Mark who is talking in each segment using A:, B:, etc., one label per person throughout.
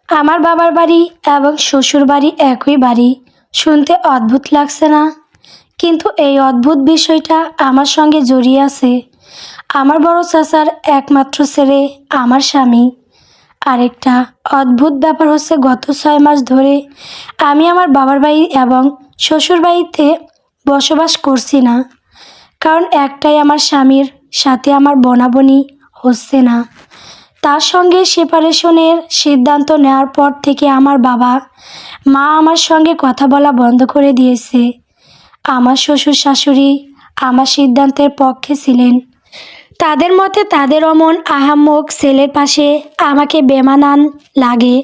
A: আমার বাবার বাড়ি এবং শ্বশুর বাড়ি একই বাড়ি। শুনতে অদ্ভুত লাগছে না? কিন্তু এই অদ্ভুত বিষয়টা আমার সঙ্গে জড়িয়ে আছে। আমার বড় চাচার একমাত্র ছেলে আমার স্বামী। আরেকটা অদ্ভুত ব্যাপার হচ্ছে, গত 6 মাস ধরে আমি আমার বাবার বাড়ি এবং শ্বশুর বাড়িতে বসবাস করছি না। কারণ একটাই, আমার স্বামীর সাথে আমার বনাবনি হচ্ছে না। তার সঙ্গে সেপারেশনের সিদ্ধান্ত নেওয়ার পর থেকে আমার বাবা মা আমার সঙ্গে কথা বলা বন্ধ করে দিয়েছে। আমার শ্বশুর শাশুড়ি আমার সিদ্ধান্তের পক্ষে ছিলেন। তাদের মতে তাদের অমন আহাম্মক ছেলের পাশে আমাকে বেমানান লাগে।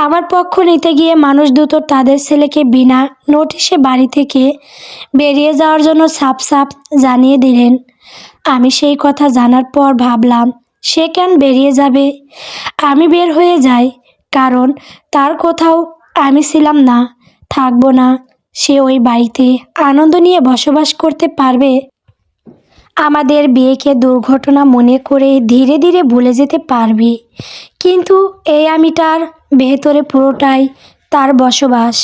A: আমার পক্ষ নিতে গিয়ে মানুষ দুটো তাদের ছেলেকে বিনা নোটিশে বাড়ি থেকে বেরিয়ে যাওয়ার জন্য সাফ সাফ জানিয়ে দিলেন। আমি সেই কথা জানার পর ভাবলাম, সে কেন বেরিয়ে যাবে? আমি বের হয়ে যাই, কারণ তার কোথাও আমি ছিলাম না, থাকবো না। সে ওই বাড়িতে আনন্দ নিয়ে বসবাস করতে পারবে। আমাদের বিয়েকে দুর্ঘটনা মনে করে ধীরে ধীরে ভুলে যেতে পারবে। কিন্তু এই আমিটার ভেতরে পুরোটাই তার বসবাস।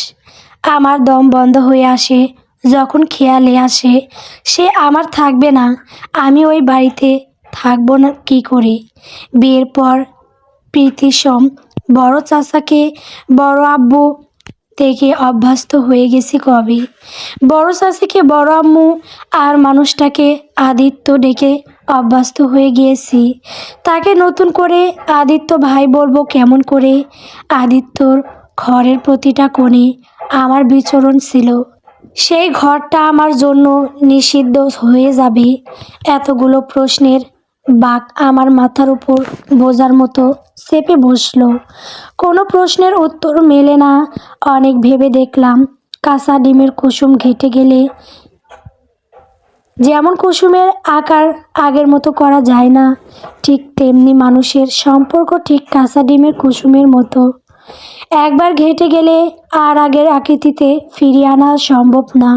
A: আমার দম বন্ধ হয়ে আসে যখন খেয়ালে আসে সে আমার থাকবে না। আমি ওই বাড়িতে থাকবো না কী করে? বিয়ের পর প্রীতিসম বড় চাচাকে বড় আব্বু থেকে অভ্যস্ত হয়ে গেছি কবে। বড় চাচিকে বড় আম্মু আর মানুষটাকে আদিত্য ডেকে অভ্যস্ত হয়ে গিয়েছি। তাকে নতুন করে আদিত্য ভাই বলবো কেমন করে? আদিত্যর ঘরের প্রতিটা কোণে আমার বিচরণ ছিল। সেই ঘরটা আমার জন্য নিষিদ্ধ হয়ে যাবে। এতগুলো প্রশ্নের বাঁক আমার মাথার উপর বোঝার মতো চেপে বসলো। কোনো প্রশ্নের উত্তর মেলে না। অনেক ভেবে দেখলাম, কাঁচা ডিমের কুসুম ঘেটে গেলে যেমন কুসুমের আকার আগের মতো করা যায় না, ঠিক তেমনি মানুষের সম্পর্ক ঠিক কাঁচা ডিমের কুসুমের মতো। একবার ঘেটে গেলে আর আগের আকৃতিতে ফিরিয়ে আনা সম্ভব না।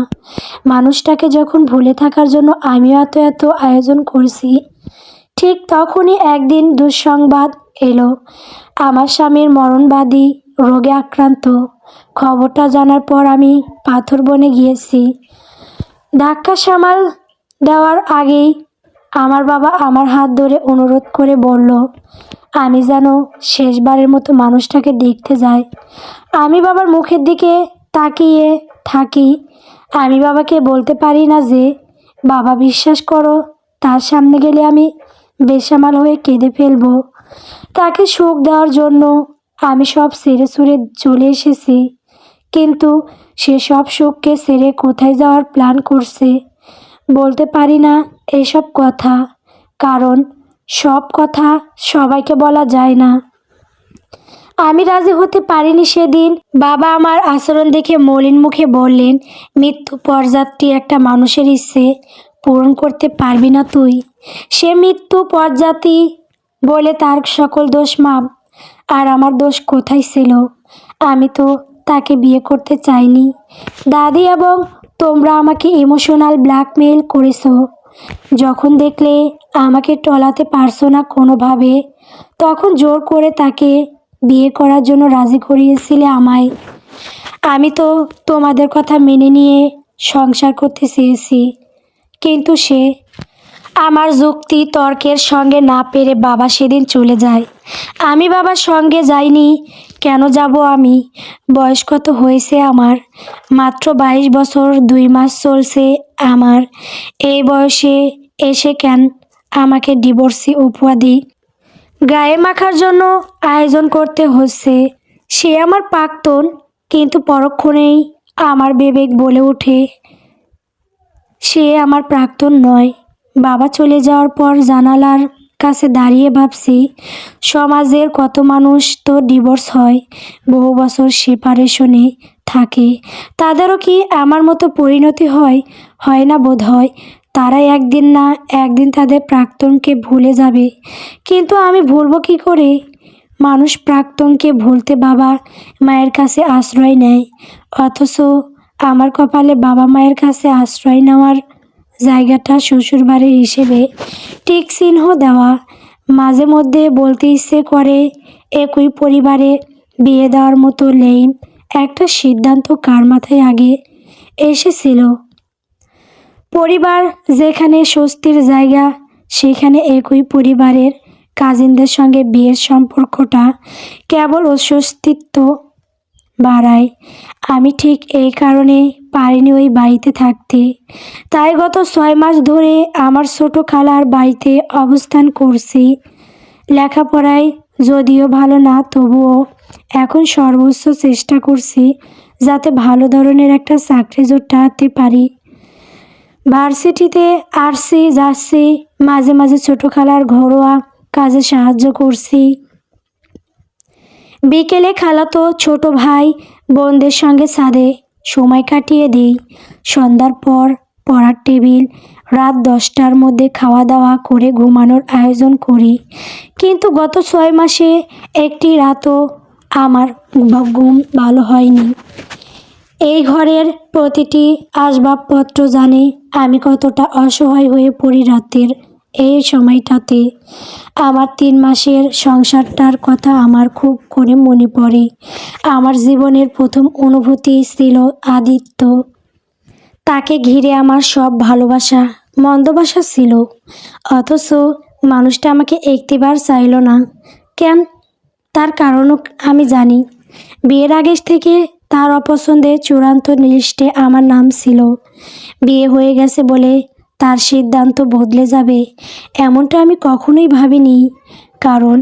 A: মানুষটাকে যখন ভুলে থাকার জন্য আমিও এত এত আয়োজন করছি, ঠিক তখনই একদিন দুঃসংবাদ এলো। আমার স্বামীর মরণবাদী রোগে আক্রান্ত। খবরটা জানার পর আমি পাথর বনে গিয়েছি। ধাক্কা সামাল দেওয়ার আগেই আমার বাবা আমার হাত ধরে অনুরোধ করে বলল, আমি যেন শেষবারের মতো মানুষটাকে দেখতে যাই। আমি বাবার মুখের দিকে তাকিয়ে থাকি। আমি বাবাকে বলতে পারি না যে, বাবা বিশ্বাস করো, তার সামনে গেলে আমি বেসামাল হয়ে কেঁদে ফেলবো। তাকে সুখ দেওয়ার জন্য আমি সব ছেড়ে ছুড়ে চলে এসেছি। কিন্তু সে সব সুখকে ছেড়ে কোথায় যাওয়ার প্ল্যান করছে। বলতে পারি না এসব কথা, কারণ সব কথা সবাইকে বলা যায় না। আমি রাজি হতে পারিনি সেদিন। বাবা আমার আচরণ দেখে মলিন মুখে বললেন, মৃত্যু পরযাত্রী একটা মানুষের ইচ্ছে পূরণ করতে পারবি না তুই। সে মৃত্যু পরযাত্রী বলে তার সকল দোষ মাপ। আর আমার দোষ কোথায় ছিল? আমি তো তাকে বিয়ে করতে চাইনি। দাদি এবং তোমরা আমাকে ইমোশনাল ব্ল্যাকমেইল করেছো। যখন দেখলে আমাকে টলাতে পারছো না কোনোভাবে, তখন জোর করে তাকে বিয়ে করার জন্য রাজি করিয়েছিলে আমায়। আমি তো তোমাদের কথা মেনে নিয়ে সংসার করতে চেয়েছি, কিন্তু সে আমার যুক্তি তর্কের সঙ্গে না পেরে বাবা সেদিন চলে যায়। আমি বাবার সঙ্গে যাইনি। কেন যাব আমি? বয়স কত হয়েছে আমার? মাত্র 22 বছর 2 মাস চলছে আমার। এই বয়সে এসে কেন আমাকে ডিভোর্সি উপাধি গায়ে মাখার জন্য আয়োজন করতে হচ্ছে? সে আমার প্রাক্তন, কিন্তু পরক্ষণেই আমার বিবেক বলে ওঠে সে আমার প্রাক্তন নয়। বাবা চলে যাওয়ার পর জানালার কাছে দাঁড়িয়ে ভাবছি, সমাজের কত মানুষ তো ডিভোর্স হয়, বহু বছর সেপারেশনে থাকে। তাদেরও কি আমার মতো পরিণতি হয়? হয় না বোধ হয়। তারা একদিন না একদিন তাদের প্রাক্তনকে ভুলে যাবে। কিন্তু আমি ভুলব কী করে? মানুষ প্রাক্তনকে ভুলতে বাবা মায়ের কাছে আশ্রয় নেয়, অথচ আমার কপালে বাবা মায়ের কাছে আশ্রয় নেওয়ার জায়গাটা শ্বশুরবাড়ি হিসেবে টিক চিহ্ন দেওয়া। মাঝে মধ্যে বলতে ইচ্ছে করে, একই পরিবারে বিয়ে দেওয়ার মতো লেম একটা সিদ্ধান্ত কার মাথায় আগে এসেছিল? পরিবার যেখানে স্বস্তির জায়গা, সেখানে একই পরিবারের কাজিনদের সঙ্গে বিয়ের সম্পর্কটা কেবল অস্বস্তিত্ব বাড়ায়। আমি ঠিক এই কারণে পারিনি ওই বাড়িতে থাকতে। তাই গত 6 মাস ধরে আমার ছোট খালার বাড়িতে অবস্থান করছি। লেখাপড়ায় যদিও ভালো না, তবুও এখন সর্বোচ্চ চেষ্টা করছি যাতে ভালো ধরনের একটা চাকরি জোটাতে পারি। ভার্সিটিতে আসছি যাচ্ছি, মাঝে মাঝে ছোট খালার ঘরোয়া কাজে সাহায্য করছি। বিকেলে খালাতো ছোট ভাই বোনদের সঙ্গে ছাদে সময় কাটিয়ে দিই। সন্ধ্যার পর পড়ার টেবিল, রাত 10টার মধ্যে খাওয়া দাওয়া করে ঘুমানোর আয়োজন করি। কিন্তু গত 6 মাসে একটি রাতও আমার ঘুম ভালো হয়নি। এই ঘরের প্রতিটি আসবাবপত্র জানে আমি কতটা অসহায় হয়ে পড়ি রাতের এই সময়টাতে। আমার 3 মাসের সংসারটার কথা আমার খুব করে মনে পড়ে। আমার জীবনের প্রথম অনুভূতি ছিল আদিত্য। তাকে ঘিরে আমার সব ভালোবাসা মন্দবাসা ছিল, অথচ মানুষটা আমাকে একটিবার চাইল না। কেন? তার কারণও আমি জানি। বিয়ের আগে থেকে তার অপছন্দের চূড়ান্ত লিস্টে আমার নাম ছিল। বিয়ে হয়ে গেছে বলে তার সিদ্ধান্ত বদলে যাবে এমনটা আমি কখনোই ভাবিনি, কারণ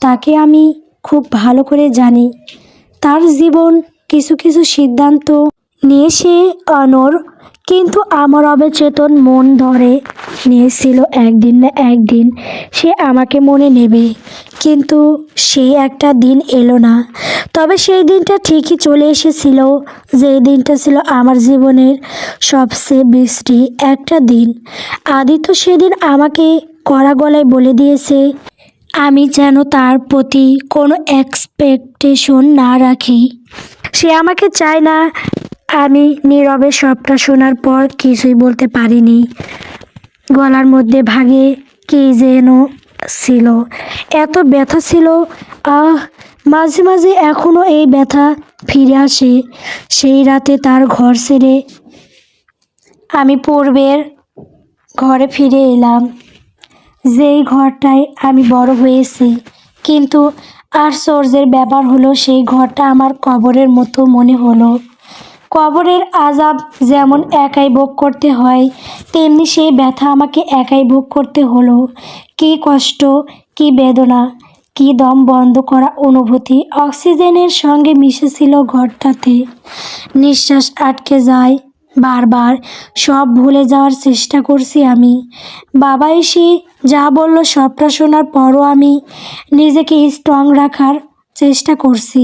A: তাকে আমি খুব ভালো করে জানি। তার জীবন কিছু কিছু সিদ্ধান্ত নিয়ে সে অনড়, কিন্তু আমার অবচেতন মন ধরে নিয়েছিল একদিন না একদিন সে আমাকে মনে নেবে। কিন্তু সেই একটা দিন এলো না। তবে সেই দিনটা ঠিকই চলে এসেছিল, যেই দিনটা ছিল আমার জীবনের সবচেয়ে বৃষ্টি একটা দিন। আদিত্য সেদিন আমাকে কড়া গলায় বলে দিয়েছে আমি যেন তার প্রতি কোনো এক্সপেকটেশন না রাখি। সে আমাকে চায় না। আমি নীরবে সবটা শোনার পর কিছুই বলতে পারিনি। গলার মধ্যে ভাগে কে যেন ছিল, এত ব্যথা ছিল। মাঝে মাঝে এখনও এই ব্যথা ফিরে আসে। সেই রাতে তার ঘর ছেড়ে আমি পূর্বের ঘরে ফিরে এলাম, যেই ঘরটায় আমি বড় হয়েছি। কিন্তু আশ্চর্যের ব্যাপার হলো সেই ঘরটা আমার কবরের মতো মনে হলো। কবরের আযাব যেমন একাই ভোগ করতে হয়, তেমনি সেই ব্যথা আমাকে একাই ভোগ করতে হলো। কী কষ্ট, কী বেদনা, কী দম বন্ধ করা অনুভূতি অক্সিজেনের সঙ্গে মিশেছিল ঘরটাতে। নিঃশ্বাস আটকে যায় বারবার। সব ভুলে যাওয়ার চেষ্টা করছি আমি। বাবা এসে যা বলল সবটা শোনার পরও আমি নিজেকে স্ট্রং রাখার চেষ্টা করছি,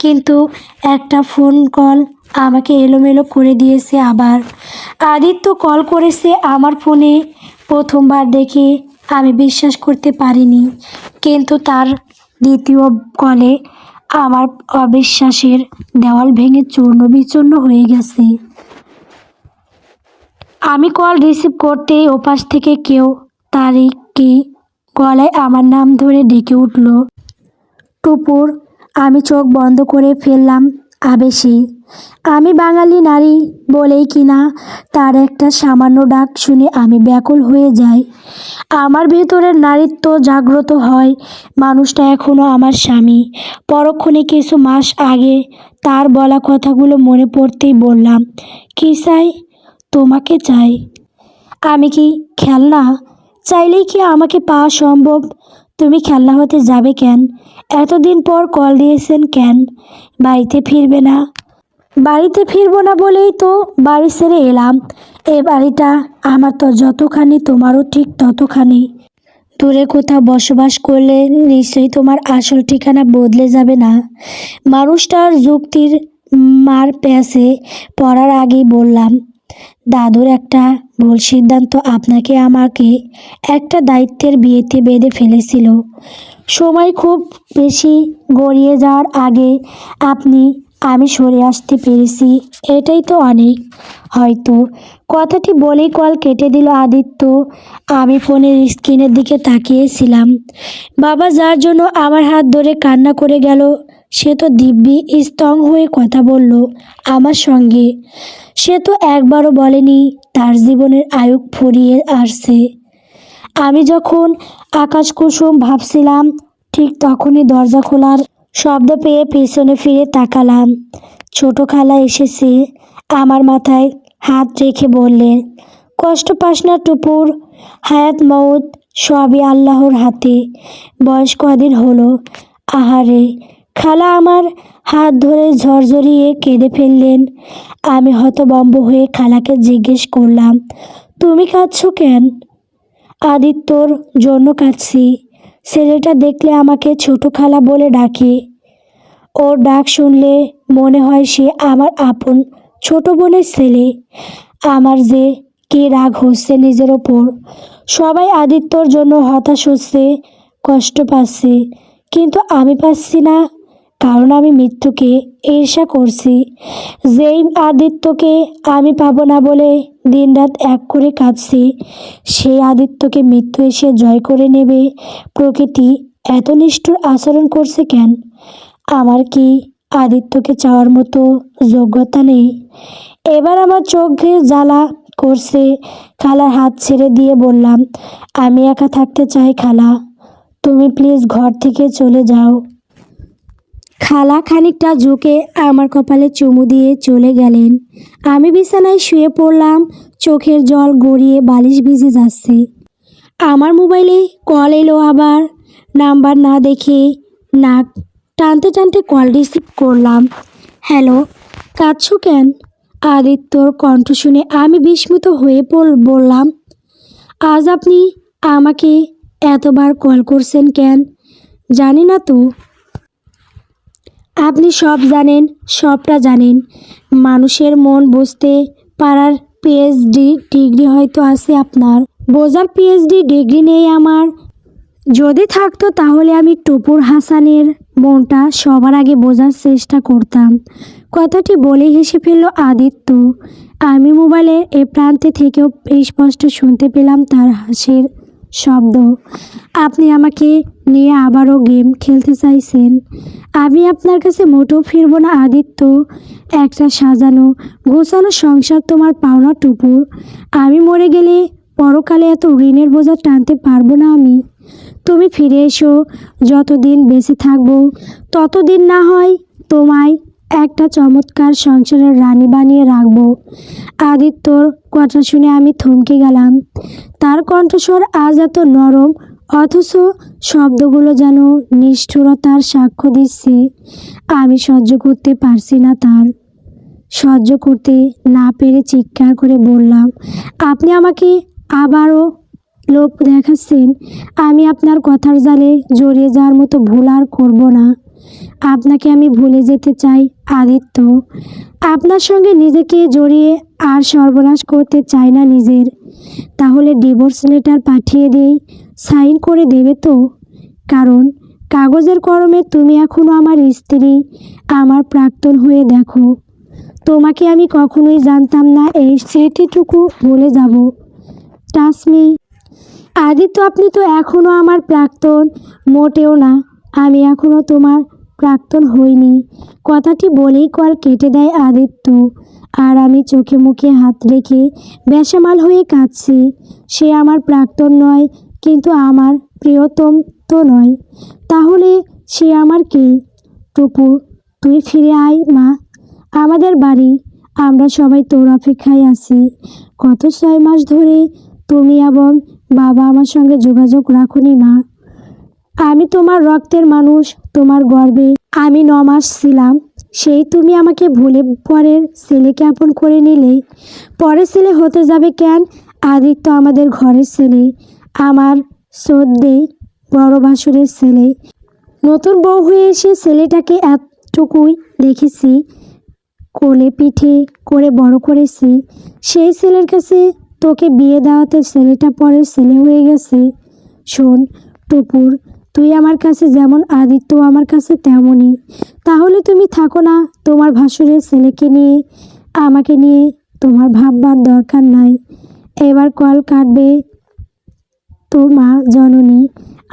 A: কিন্তু একটা ফোন কল আমাকে এলোমেলো করে দিয়েছে আবার। আদিত্য কল করেছে আমার ফোনে। প্রথমবার দেখে আমি বিশ্বাস করতে পারিনি, কিন্তু তার দ্বিতীয় কলে আমার অবিশ্বাসের দেওয়াল ভেঙে চূর্ণ বিচূর্ণ হয়ে গেছে। আমি কল রিসিভ করতেই ওপাশ থেকে কেউ তারিককে গলায় আমার নাম ধরে ডেকে উঠল। টুপুর। আমি চোখ বন্ধ করে ফেললাম আবেশে। আমি বাঙালি নারী বলেই কিনা তার একটা সামান্য ডাক শুনে আমি ব্যাকুল হয়ে যাই। আমার ভেতরের নারীত্ব জাগ্রত হয়। মানুষটা এখনও আমার স্বামী। পরক্ষণে কিছু মাস আগে তার বলা কথাগুলো মনে পড়তেই বললাম, কি চাই? তোমাকে চাই। আমি কি খেলনা? চাইলেই কি আমাকে পাওয়া সম্ভব? তুমি খেলনা হতে যাবে কেন? এতদিন পর কল দিয়েছেন কেন? বাড়িতে ফিরবে না? বাড়িতে ফিরবো না বলেই তো বাড়ি ছেড়ে এলাম। এ বাড়িটা আমার তো যতখানি, তোমারও ঠিক ততখানি। দূরে কোথাও বসবাস করলে নিশ্চয়ই তোমার আসল ঠিকানা বদলে যাবে না? মানুষটার যুক্তির মার প্যাঁচে পড়ার আগেই বললাম, দাদুর একটা ভুল সিদ্ধান্ত আপনাকে আমাকে একটা দায়িত্বের বিয়েতে বেঁধে ফেলেছিল। সময় খুব বেশি গড়িয়ে যাওয়ার আগে আপনি আমি সরে আসতে পেরেছি, এটাই তো অনেক। হয়তো। কথাটি বলেই কল কেটে দিল আদিত্য। আমি ফোনের স্ক্রিনের দিকে তাকিয়েছিলাম। বাবা যার জন্য আমার হাত ধরে কান্না করে গেল, সে তো দিব্যি স্তং হয়ে কথা বলল আমার সঙ্গে। সে তো একবারও বলেনি তার জীবনের আয়ু ফুরিয়ে আসছে। আমি যখন আকাশ কুসুম ভাবছিলাম, ঠিক তখনই দরজা খোলার শব্দ পেয়ে পেছনে ফিরে তাকালাম। ছোট খালা এসেছে। আমার মাথায় হাত রেখে বললেন, কষ্ট পাস না টুপুর, হায়াত মউত সবই আল্লাহর হাতে। বয়স কদিন হলো? আহারে। খালা আমার হাত ধরে ঝরঝরিয়ে কেঁদে ফেললেন। আমি হতভম্ব হয়ে খালাকে জিজ্ঞেস করলাম, তুমি কাঁদছো কেন? আদিত্যর জন্য কাঁদছি। ছেলেটা দেখলে আমাকে ছোট খালা বলে ডাকে। ওর ডাক শুনলে মনে হয় সে আমার আপন ছোট বোনের ছেলে। আমার যে কি রাগ হচ্ছে নিজের ওপর। সবাই আদিত্যর জন্য হতাশ হচ্ছে, কষ্ট পাচ্ছে, কিন্তু আমি পাচ্ছি না, কারণ আমি মৃত্যুকে ঈর্ষা করছি। যেই আদিত্যকে আমি পাবো না বলে দিনরাত এক করে কাঁদছি, সেই আদিত্যকে মৃত্যু এসে জয় করে নেবে। প্রকৃতি এত নিষ্ঠুর আচরণ করছে কেন? আমার কি আদিত্যকে চাওয়ার মতো যোগ্যতা নেই? এবার আমার চোখে জ্বালা করছে। খালার হাত ছেড়ে দিয়ে বললাম, আমি একা থাকতে চাই খালা, তুমি প্লিজ ঘর থেকে চলে যাও। খালা খানিকটা ঝুঁকে আমার কপালে চুমু দিয়ে চলে গেলেন। আমি বিছানায় শুয়ে পড়লাম, চোখের জল গড়িয়ে বালিশ ভিজে যাচ্ছে। আমার মোবাইলে কল এলো আবার। নাম্বার না দেখে নাক টানতে টানতে কল রিসিভ করলাম। হ্যালো, কাঁদছো কেন? আদিত্যর কণ্ঠ শুনে আমি বিস্মিত হয়ে বললাম, আজ আপনি আমাকে এতবার কল করছেন কেন? জানি না তো। আপনি সব জানেন, সবটা জানেন। মানুষের মন বুঝতে পারার পিএইচডি ডিগ্রি হয়তো আছে আপনার, বোঝার পিএইচডি ডিগ্রি নেই আমার। যদি থাকতো তাহলে আমি টুপুর হাসানের মনটা সবার আগে বোঝার চেষ্টা করতাম। কথাটি বলে হেসে ফেলল আদিত্য। আমি মোবাইলের এ প্রান্তে থেকেও স্পষ্ট শুনতে পেলাম তার হাসির শব্দ। আপনি আমাকে নিয়ে আবারও গেম খেলতে চাইছেন? আমি আপনার কাছে মোটেও ফিরব না আদিত্য। একটা সাজানো গোছানো সংসার তোমার পাওনা টুপুর। আমি মরে গেলে পরকালে এত ঋণের বোঝা টানতে পারবো না আমি। তুমি ফিরে এসো, যতদিন বেঁচে থাকবো ততদিন না হয় তোমায় একটা চমৎকার সংসারের রানী বানিয়ে রাখবো। আদিত্যর কথা শুনে আমি থমকে গেলাম। তার কণ্ঠস্বর আজ এত নরম, অথচ শব্দগুলো যেন নিষ্ঠুরতার সাক্ষ্য দিচ্ছে। আমি সহ্য করতে পারছি না তার। সহ্য করতে না পেরে চিৎকার করে বললাম, আপনি আমাকে আবারও লোভ দেখাচ্ছেন। আমি আপনার কথার জালে জড়িয়ে যাওয়ার মতো ভুল আর করব না। আপনাকে আমি ভুলে যেতে চাই আদিত্য। আপনার সঙ্গে নিজেকে জড়িয়ে আর সর্বনাশ করতে চাই না নিজের। তাহলে ডিভোর্স লেটার পাঠিয়ে দেই, সাইন করে দেবে তো? কারণ কাগজের কলমে তুমি এখনো আমার স্ত্রী, আমার প্রাক্তন হয়ে দেখো। তোমাকে আমি কখনোই জানতাম না, এই স্মৃতিটুকু ভুলে যাব। Touch me. আদিত্য, আপনি তো এখনও আমার প্রাক্তন। মোটেও না, আমি এখনও তোমার প্রাক্তন হইনি। কথাটি বলেই কল কেটে দেয় আদিত্য। আর আমি চোখে মুখে হাত রেখে বেসামাল হয়ে কাঁদছি। সে আমার প্রাক্তন নয়, কিন্তু আমার প্রিয়তম তো নয়। তাহলে সে আমার কে? টুপু, তুই ফিরে আয় মা, আমাদের বাড়ি। আমরা সবাই তোর অপেক্ষায় আছি। গত 6 মাস ধরে তুমি এবং বাবা আমার সঙ্গে যোগাযোগ রাখুনি মা। আমি তোমার রক্তের মানুষ, তোমার গর্বে আমি 9 মাস ছিলাম। সেই তুমি আমাকে ভুলে পরের ছেলেকে আপন করে নিলে। পরের ছেলে হতে যাবে কেন? আদিত্য আমাদের ঘরের ছেলে, আমার শ্রদ্ধেয় বড় ভাসুরের ছেলে। নতুন বউ হয়ে এসে ছেলেটাকে এতটুকুই দেখেছি, কোলে পিঠে করে বড় করেছি। সেই ছেলের কাছে তোকে বিয়ে দেওয়াতে ছেলেটা পরের ছেলে হয়ে গেছে। শোন টুপুর, তুই আমার কাছে যেমন, আদিত্য আমার কাছে তেমনই। তাহলে তুমি থাকো না তোমার ভাসুরের ছেলেকে নিয়ে, আমাকে নিয়ে তোমার ভাববার দরকার নাই। এবার কল কাটবে তো মা জননী,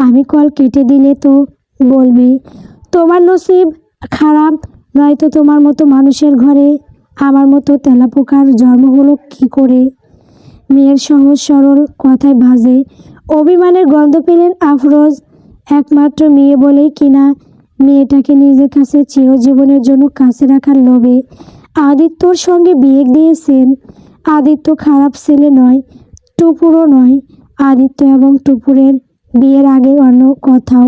A: আমি কল কেটে দিলে তো বলবে তোমার নসিব খারাপ, নয়তো তোমার মতো মানুষের ঘরে আমার মতো তেলাপোকার জন্ম হলো কি করে। মেয়ের সহজ সরল কথায় বাজে অভিমানের গন্ধ পেলেন আফরোজ। একমাত্র মেয়ে বলেই কিনা মেয়েটাকে নিজের কাছে চিরজীবনের জন্য কাছে রাখার লোভে আদিত্যর সঙ্গে বিয়ে দিয়েছেন। আদিত্য খারাপ ছেলে নয়, টুপুরও নয়। আদিত্য এবং টুপুরের বিয়ের আগে অন্য কোথাও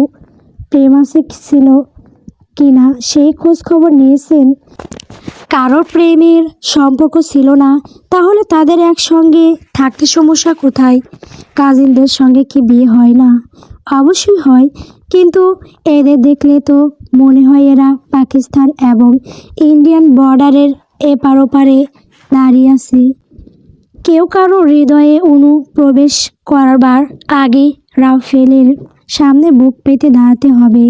A: প্রেম আছে ছিল কিনা সেই খোঁজ খবর নিয়েছেন? কারোর প্রেমের সম্পর্ক ছিল না, তাহলে তাদের একসঙ্গে থাকতে সমস্যা কোথায়? কাজিনদের সঙ্গে কি বিয়ে হয় না? অবশ্যই হয়, কিন্তু এদের দেখলে তো মনে হয় এরা পাকিস্তান এবং ইন্ডিয়ান বর্ডারের এপার ওপারে দাঁড়িয়ে আছে। কেউ কারো হৃদয়ে অনুপ্রবেশ করবার আগে রাফেলের সামনে বুক পেতে দাঁড়াতে হবে।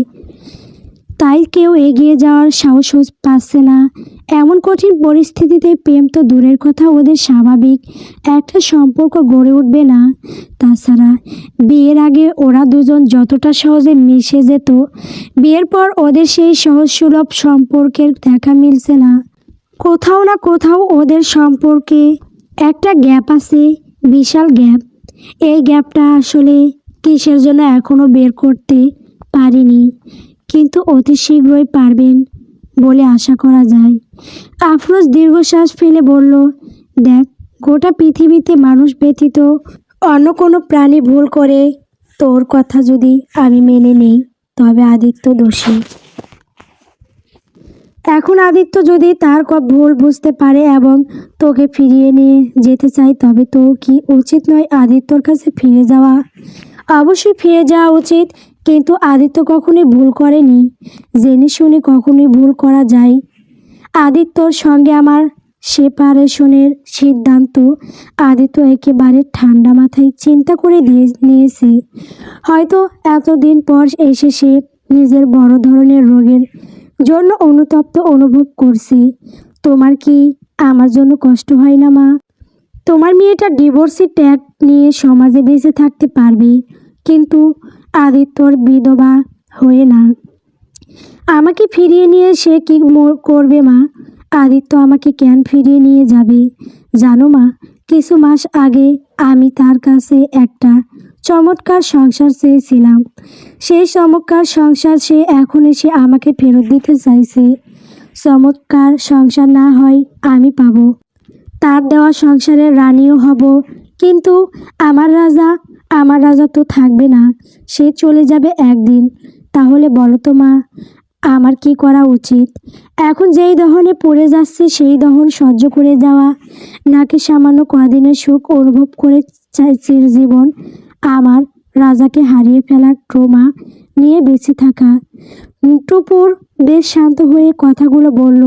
A: তাই কেউ এগিয়ে যাওয়ার সাহস পাচ্ছে না। এমন কঠিন পরিস্থিতিতে প্রেম তো দূরের কথা, ওদের স্বাভাবিক একটা সম্পর্ক গড়ে উঠবে না। তাছাড়া বিয়ের আগে ওরা দুজন যতটা সহজে মিশে যেত, বিয়ের পর ওদের সেই সহজ সুলভ সম্পর্কের দেখা মিলছে না। কোথাও না কোথাও ওদের সম্পর্কে একটা গ্যাপ আছে, বিশাল গ্যাপ। এই গ্যাপটা আসলে কিসের জন্য এখনও বের করতে পারিনি, কিন্তু অতি শীঘ্রই পারবেন বলে আশা করা যায়। আফরোজ দীর্ঘশ্বাস ফেলে বলল, দেখ, গোটা পৃথিবীতে মানুষ ব্যতীত অন্য কোনো প্রাণী ভুল করে, তোর কথা যদি আমি মেনে নেই তবে আদিত্য দোষী। এখন আদিত্য যদি তার ভুল বুঝতে পারে এবং তোকে ফিরিয়ে নিয়ে যেতে চাই, তবে তোর কি উচিত নয় আদিত্যর কাছে ফিরে যাওয়া? অবশ্যই ফিরে যাওয়া উচিত, কিন্তু আদিত্য কখনোই ভুল করেনি। জেনে শুনে কখনোই ভুল করা যায়? আদিত্যর সঙ্গে আমার সেপারেশনের সিদ্ধান্ত আদিত্য একেবারে ঠান্ডা মাথায় চিন্তা করে নিয়েছে। হয়তো এতদিন পর এসে সে নিজের বড় ধরনের রোগের জন্য অনুতপ্ত অনুভব করছে। তোমার কি আমার জন্য কষ্ট হয় না মা? তোমার মেয়েটা ডিভোর্সি ট্যাগ নিয়ে সমাজে বেঁচে থাকতে পারবে, কিন্তু আদিত্যর বিধবা হয়ে না। আমাকে ফিরিয়ে নিয়ে সে কি করবে মা? আদিত্য আমাকে কেন ফিরিয়ে নিয়ে যাবে জানো মা? কিছু মাস আগে আমি তার কাছে একটা চমৎকার সংসার চেয়েছিলাম। সেই চমৎকার সংসার সে এখন এসে আমাকে ফেরত দিতে চাইছে। চমৎকার সংসার না হয় আমি পাবো, তার দেওয়া সংসারের রানীও হব, কিন্তু আমার রাজা তো থাকবে না, সে চলে যাবে একদিন। তাহলে বলো তো মা, আমার কি করা উচিত? এখন যেই দহনে পড়ে যাচ্ছে সেই দহন সহ্য করে যাওয়া, নাকি সামান্য কদিনের সুখ অনুভব করে চিরজীবন আমার রাজাকে হারিয়ে ফেলার ট্রমা নিয়ে বেঁচে থাকা? টুপুর বেশ শান্ত হয়ে কথাগুলো বলল,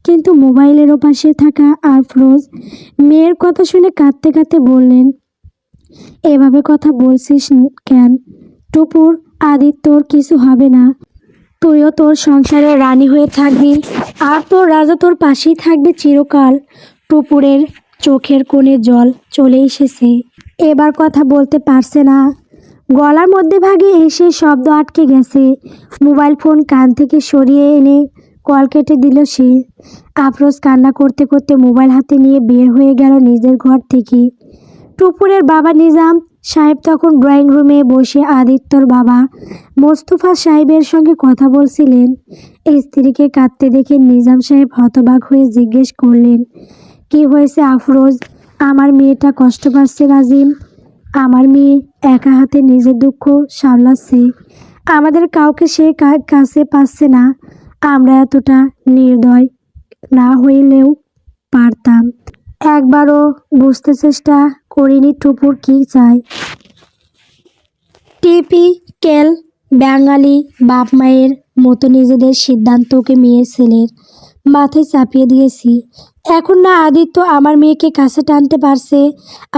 A: কিন্তু মোবাইলের ওপাশে থাকা আফরোজ মেয়ের কথা শুনে কাঁদতে কাঁদতে বললেন, এভাবে কথা বলছিস কেন টুপুর? আদিত্যর কিছু হবে না, তুইও তোর সংসারের রানী হয়ে থাকবি, আর তোর রাজা তোর পাশেই থাকবে চিরকাল। টুপুরের চোখের কোণে জল চলে এসেছে, এবার কথা বলতে পারছে না। গলার মধ্যে ভাগে এসে শব্দ আটকে গেছে। মোবাইল ফোন কান থেকে সরিয়ে এনে কল কেটে দিল সে। আফরোজ কান্না করতে করতে মোবাইল হাতে নিয়ে বের হয়ে গেল নিজের ঘর থেকে। টুপুরের বাবা নিজাম সাহেব তখন ড্রয়িং রুমে বসে আদিত্যর বাবা মোস্তফা সাহেবের সঙ্গে কথা বলছিলেন। স্ত্রীকে কাঁদতে দেখে নিজাম সাহেব হতবাক হয়ে জিজ্ঞেস করলেন, কি হয়েছে আফরোজ? আমার মেয়েটা কষ্ট পাচ্ছে নাজিম। আমার মেয়ে একা হাতে নিজের দুঃখ সামলাচ্ছে, আমাদের কাউকে সে কাছে পাচ্ছে না। আমরা এতটা নির্দয় না হইলেও পারতাম, একবারও বুঝতে চেষ্টা করিনি টুপুর কি চায়। টিপিক্যাল বাঙালি বাপ মায়ের মতো নিজেদের সিদ্ধান্তকে মেয়ে ছেলের মাথায় চাপিয়ে দিয়েছি। এখন না আদিত্য আমার মেয়েকে কাছে টানতে পারছে,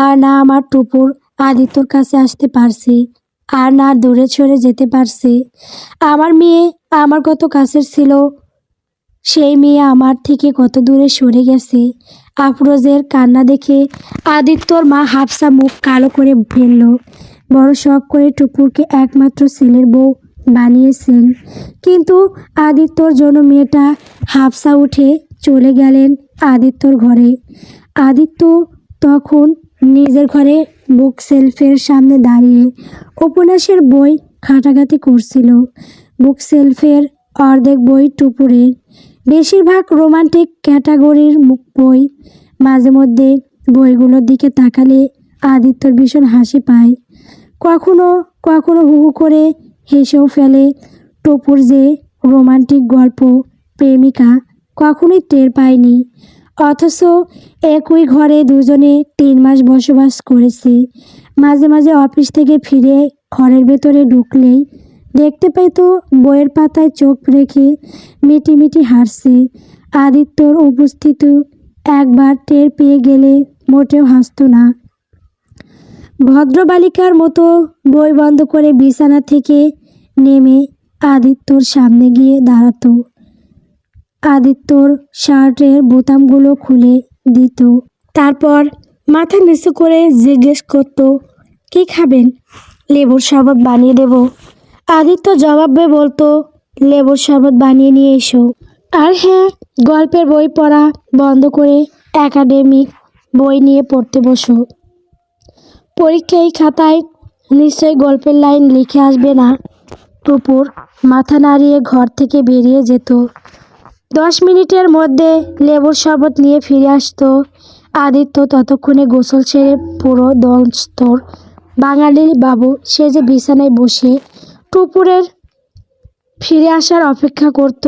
A: আর না আমার টুপুর আদিত্যর কাছে আসতে পারছে। আর না দূরে সরে যেতে পারছে। আমার মেয়ে আমার কত কাছের ছিল, সেই মেয়ে আমার থেকে কত দূরে সরে গেছে। আফরোজের কান্না দেখে আদিত্যর মা হাফসা মুখ কালো করে ফেলল। বড় শখ করে টুপুরকে একমাত্র ছেলের বউ বানিয়েছেন, কিন্তু আদিত্যর জন্য মেয়েটা হাফসা উঠে চলে গেলেন আদিত্যর ঘরে। আদিত্য তখন নিজের ঘরে বুক সেলফের সামনে দাঁড়িয়ে উপন্যাসের বই ঘাটাঘাটি করছিল। বুক সেলফের অর্ধেক বই টুপুরের, বেশিরভাগ রোমান্টিক ক্যাটাগরির বই। মাঝে মধ্যে বইগুলোর দিকে তাকালে আদিত্যর ভীষণ হাসি পায়। কখনো কখনো হু হু করে হেসেও ফেলে। টপুর যে রোমান্টিক গল্প প্রেমিকা কখনোই টের পায়নি, অথচ একই ঘরে দুজনে 3 মাস বসবাস করেছে। মাঝে মাঝে অফিস থেকে ফিরে ঘরের ভেতরে ঢুকলেই দেখতে পেত বইয়ের পাতায় চোখ রেখে মিটি মিটি হাসছে। আদিত্যর উপস্থিতি একবার টের পেয়ে গেলে মোটেও হাসত না। ভদ্রবালিকার মতো বই বন্ধ করে বিছানা থেকে নেমে আদিত্যর সামনে গিয়ে দাঁড়াতো। আদিত্যর শার্টের বোতামগুলো খুলে দিত, তারপর মাথা নিচু করে জিজ্ঞেস করত, কি খাবেন? লেবুর শরবত বানিয়ে দেব। আদিত্য জবাবে বলতো, লেবুর শরবত বানিয়ে নিয়ে এসো। আর হ্যাঁ, গল্পের বই পড়া বন্ধ করে একাডেমিক বই নিয়ে পড়তে বসো। পরীক্ষায় খাতায় নিশ্চয়ই গল্পের লাইন লিখে আসবে না। টুপুর মাথা নাড়িয়ে ঘর থেকে বেরিয়ে যেত। 10 মিনিটের মধ্যে লেবুর শরবত নিয়ে ফিরে আসতো। আদিত্য ততক্ষণে গোসল সেরে পুরো দস্তর বাঙালি বাবু সেজে বিছানায় বসে টুপুরের ফিরে আসার অপেক্ষা করত।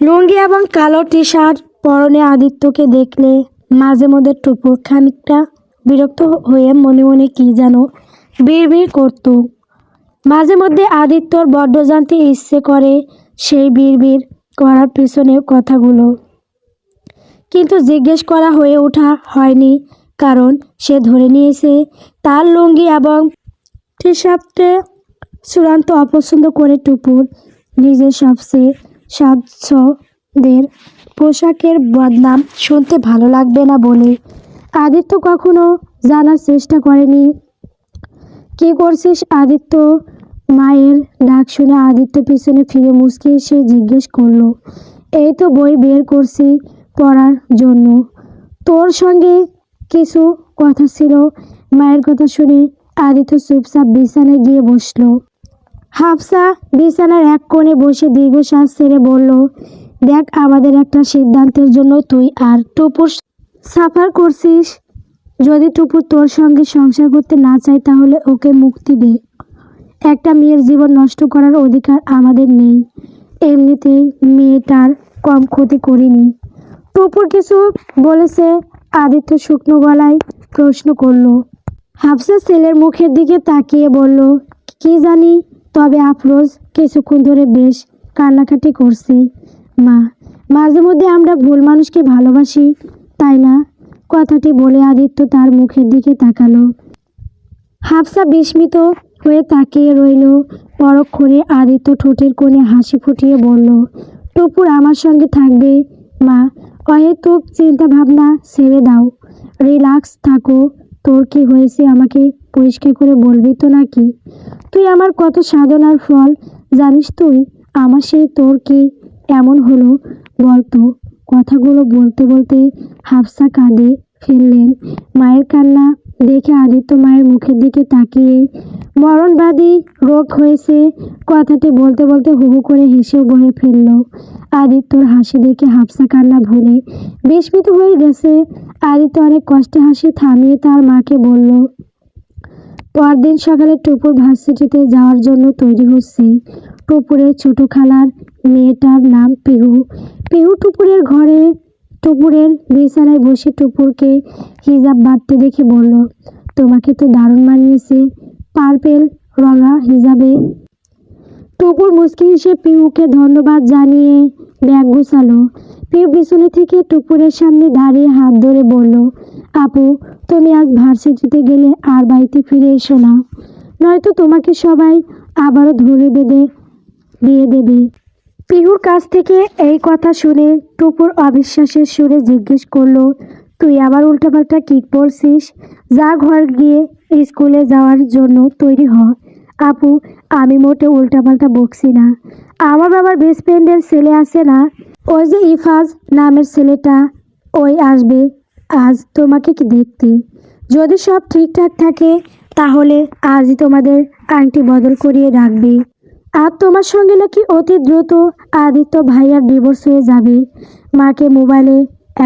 A: লুঙ্গি এবং কালো টি শার্ট পরনে আদিত্যকে দেখলে মাঝে মধ্যে টুপুর খানিকটা বিরক্ত হয়ে মনে মনে কি যেন বিড়বিড় করত। মাঝে মধ্যে আদিত্যর বড্ড জানতে ইচ্ছে করে সেই বিড়বিড় করার পেছনে কথাগুলো, কিন্তু জিজ্ঞেস করা হয়ে ওঠা হয়নি, কারণ সে ধরে নিয়েছে তার লুঙ্গি এবং টি শার্টকে চূড়ান্ত অপছন্দ করে টুপুর নিজের সবচেয়ে স্বাচ্ছন্দ্যের পোশাকের বদনাম শুনতে ভালো লাগবে না বলে আদিত্য কখনো জানার চেষ্টা করেনি। কি করছিস আদিত্য? মায়ের ডাক শুনে আদিত্য পিছনে ফিরে মুচকে এসে জিজ্ঞেস করলো, এই তো বই বের করছি পড়ার জন্য। তোর সঙ্গে কিছু কথা ছিল। মায়ের কথা শুনে আদিত্য চুপচাপ বিছানায় গিয়ে বসলো। হাফসা বিছানার এক কোণে বসে দীর্ঘশ্বাস ছেড়ে বলল, দেখ, আমাদের একটা সিদ্ধান্তের জন্য তুই আর টুপুর সাফার করছিস। যদি টুপুর তোর সঙ্গে সংসার করতে না চায় তাহলে ওকে মুক্তি দে। একটা মেয়ের জীবন নষ্ট করার অধিকার আমাদের নেই। এমনিতেই মেয়েটার কম ক্ষতি করিনি। টুপুর কিছু বলেছে? আদিত্য শুকনো গলায় প্রশ্ন করলো। হাফসা ছেলের মুখের দিকে তাকিয়ে বলল, কি জানি, তবে আফরোজ কিছুক্ষণ ধরে বেশ কান্নাকাটি করছে। মা, মাঝে মধ্যে আমরা ভুল মানুষকে ভালোবাসি, তাই না? কথাটি বলে আদিত্য তার মুখের দিকে তাকালো। হাফসা বিস্মিত হয়ে তাকিয়ে রইল। পরক্ষণে আদিত্য ঠোঁটের কোণে হাসি ফুটিয়ে বলল, টুপুর আমার সঙ্গে থাকবে। মা, অহেতুক চিন্তা ভাবনা ছেড়ে দাও, রিল্যাক্স থাকো। তোর কি হয়েছে আমাকে পরিষ্কার করে বলবি তো নাকি? তুই আমার কত সাধনার ফল জানিস তুই? আমার সেই তোর কি এমন হলো বলতো? কথাগুলো বলতে বলতে হাফসা কাঁদে ফেললেন। মায়ের কান্না দেখে আদিত্য মায়ের মুখের দিকে তাকিয়ে, মরণবাদী রোগ হয়েছে কথাটি বলতে বলতে হু হু করে হেসেও বলে ফেলল। আদিত্যর হাসি দেখে হাফসা কান্না ভুলে বিস্মিত হয়ে গেছে। আদিত্য অনেক কষ্টে হাসি থামিয়ে তার মাকে বলল, পরদিন সকালে টুপুর ভার্সিটিতে যাওয়ার জন্য তৈরি হচ্ছে। টুপুরের ছোট খালার মেয়েটার নাম পিহু। পিহু টুপুরের ঘরে টুপুরের বিছানায় বসে টুপুরকে হিজাব বাঁধতে দেখে বলল, তোমাকে তো দারুণ মানিয়েছে পার্পেল রঙা হিজাবে। টুপুর মুচকি হেসে পিহুকে ধন্যবাদ জানিয়ে ব্যাগ গোছালো। পিহু পিছনে থেকে টুপুরের সামনে দাঁড়িয়ে হাত ধরে বলল, আপু, তুমি আজ ভার্সিটিতে গেলে আর বাড়িতে ফিরে এসো না। নয়তো তোমাকে সবাই আবারও ধরে বেঁধে দিয়ে দেবে। পিহুর কাছ থেকে এই কথা শুনে টুপুর অবিশ্বাসের সুরে জিজ্ঞেস করলো, তুই আবার উল্টাপাল্টা কি বলছিস? যা, ঘর গিয়ে স্কুলে যাওয়ার জন্য তৈরি হ। আপু, আমি মোটে উল্টাপাল্টা বকছি না। আমার বাবার বেস্ট ফ্রেন্ডের ছেলে আছে না, ওই যে ইফাজ নামের ছেলেটা, ওই আসবে আজ তোমাকে কি দেখতে। যদি সব ঠিকঠাক থাকে তাহলে আজই তোমাদের আংটি বদল করিয়ে রাখবে। আর তোমার সঙ্গে নাকি অতি দ্রুত আদিত্য ভাইয়ার ডিভোর্স হয়ে যাবে। মাকে মোবাইলে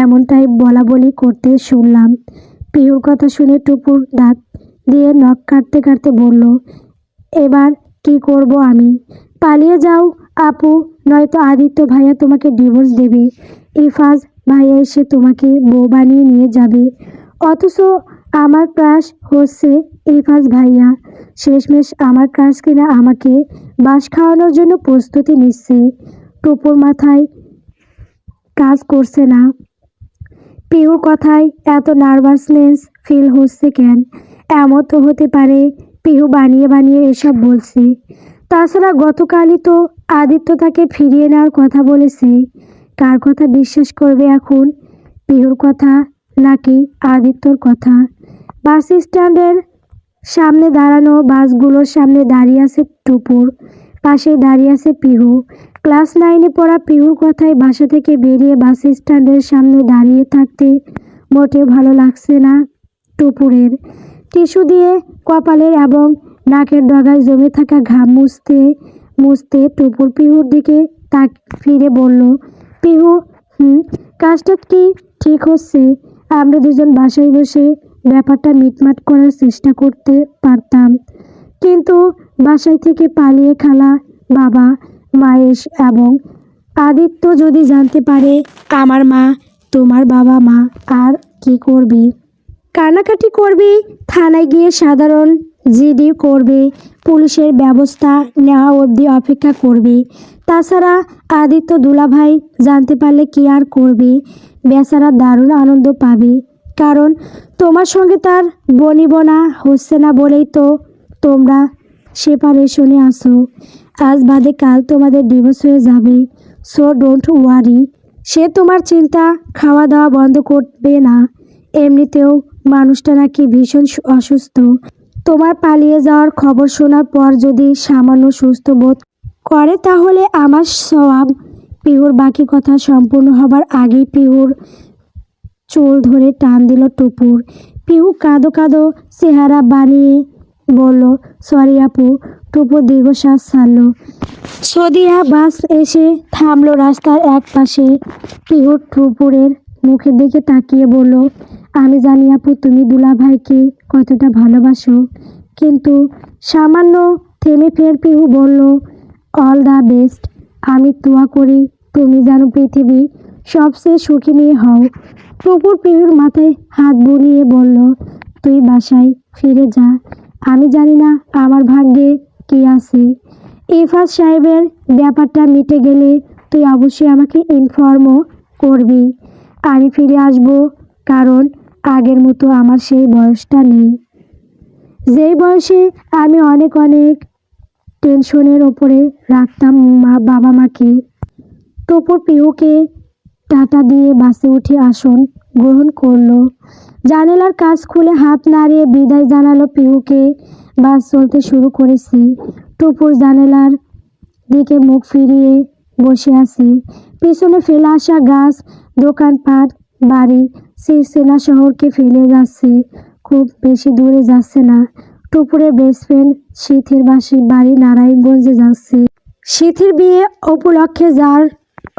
A: এমনটাই বলা বলি করতে শুনলাম। পিহুর কথা শুনে টুপুর দাঁত দিয়ে নখ কাটতে কাটতে বলল, এবার কি করব আমি? পালিয়ে যাও আপু, নয়তো আদিত্য ভাইয়া তোমাকে ডিভোর্স দেবে। ইফাজ ভাইয়া এসে তোমাকে বউ বানিয়ে নিয়ে যাবে। অথচ আমার ক্রাশ হচ্ছে ইফাজ ভাইয়া। শেষমেশ আমার ক্রাশ কিনা আমাকে বাস খাওয়ানোর জন্য প্রস্তুতি নিচ্ছে। টুপুর মাথায় কাজ করছে না। পিহুর কথায় এত নার্ভাসনেস ফিল হচ্ছে কেন? এমন তো হতে পারে পিহু বানিয়ে বানিয়ে এসব বলছে। তাছাড়া গতকালই তো আদিত্য তাকে ফিরিয়ে নেওয়ার কথা বলেছে। কার কথা বিশ্বাস করবে এখন, পিহুর কথা নাকি আদিত্যর কথা? বাস স্ট্যান্ডের সামনে দাঁড়ানো বাসগুলোর সামনে দাঁড়িয়ে আছে টুপুর, পাশে দাঁড়িয়ে আছে পিহু। ক্লাস 9-এ পড়া পিহুর কথায় বাসা থেকে বেরিয়ে বাস স্ট্যান্ডের সামনে দাঁড়িয়ে থাকতে মোটেও ভালো লাগছে না টুপুরের। টিস্যু দিয়ে কপালের এবং নাকের ডগায় জমে থাকা ঘাম মুছতে মুছতে টুপুর পিহুর দিকে তাক ফিরে বলল, পিহু, কাজটা কি ঠিক হচ্ছে? আমরা দুজন বাসায় বসে ব্যাপারটা মিটমাট করার চেষ্টা করতে পারতাম, কিন্তু বাসায় থেকে পালিয়ে খালা, বাবা, মায়েশ এবং আদিত্য যদি জানতে পারে আমার মা তোমার বাবা মা, আর কি করবি? কানাকাটি করবি, থানায় গিয়ে সাধারণ জিডি করবে, পুলিশের ব্যবস্থা নেওয়া অবধি অপেক্ষা করবে। তাছাড়া আদিত্য দুলাভাই জানতে পারলে কি আর করবে? বেচারা দারুণ আনন্দ পাবে, কারণ তোমার সঙ্গে তার বনিবনা হচ্ছে না বলেই তো তোমরা সেপারেশনে আসো। আজ বাদে কাল তোমাদের ডিভোর্স হয়ে যাবে। So don't worry. সে তোমার চিন্তা খাওয়া দাওয়া বন্ধ করবে না। এমনিতেও মানুষটা নাকি ভীষণ অসুস্থ। তোমার পালিয়ে যাওয়ার খবর শোনার পর যদি সামান্য সুস্থ বোধ করে তাহলে আমার সওয়াব। পিহুর বাকি কথা সম্পূর্ণ হবার আগেই পিহুর চুল ধরে টান দিল টুপুর। পিহু কাঁদো কাঁদো চেহারা বানিয়ে বলল, সরি আপু। টুপুর দীর্ঘশ্বাস ছাড়ল। সদিয়া বাস এসে থামলো রাস্তার এক পাশে। পিহুর টুপুরের মুখের দিকে তাকিয়ে বলল, আমি জানি আপু তুমি দুলাভাইকে কতটা ভালোবাসো, কিন্তু সামান্য থেমে ফের পিহু বলল, অল দ্য বেস্ট। আমি দোয়া করি তুমি যেন পৃথিবী সবচেয়ে সুখী মেয়ে হও। টুপুর পিহুর মাথায় হাত বুলিয়ে বলল, তুই বাসায় ফিরে যা। আমি জানি না আমার ভাগ্যে কি আছে। ইফাজ সাহেবের ব্যাপারটা মিটে গেলে তুই অবশ্যই আমাকে ইনফর্মও করবি। আমি ফিরে আসব, কারণ আগের মতো আমার সেই বয়সটা নেই, যেই বয়সে আমি অনেক অনেক টেনশনের ওপরে রাখতাম বাবা মাকে। টুপুর পিহুকে টাটা দিয়ে বাসে উঠে আসন গ্রহণ করলো। জানালার কাজ খুলে হাত নাড়িয়ে বিদায় জানালো পিহুকে। বাস চলতে শুরু করেছে। টুপুর জানালার দিকে মুখ ফিরিয়ে বসে আছে। পিছনে ফেলে আসা গাছ, দোকানপাট, বাড়ি সিরসেনা শহরকে ফেলে যাচ্ছে। খুব বেশি দূরে যাচ্ছে না। টুপুরের বেস্ট ফ্রেন্ড সিথির বাড়ি নারায়ণগঞ্জে যাচ্ছে। সিথির বিয়ে উপলক্ষে যার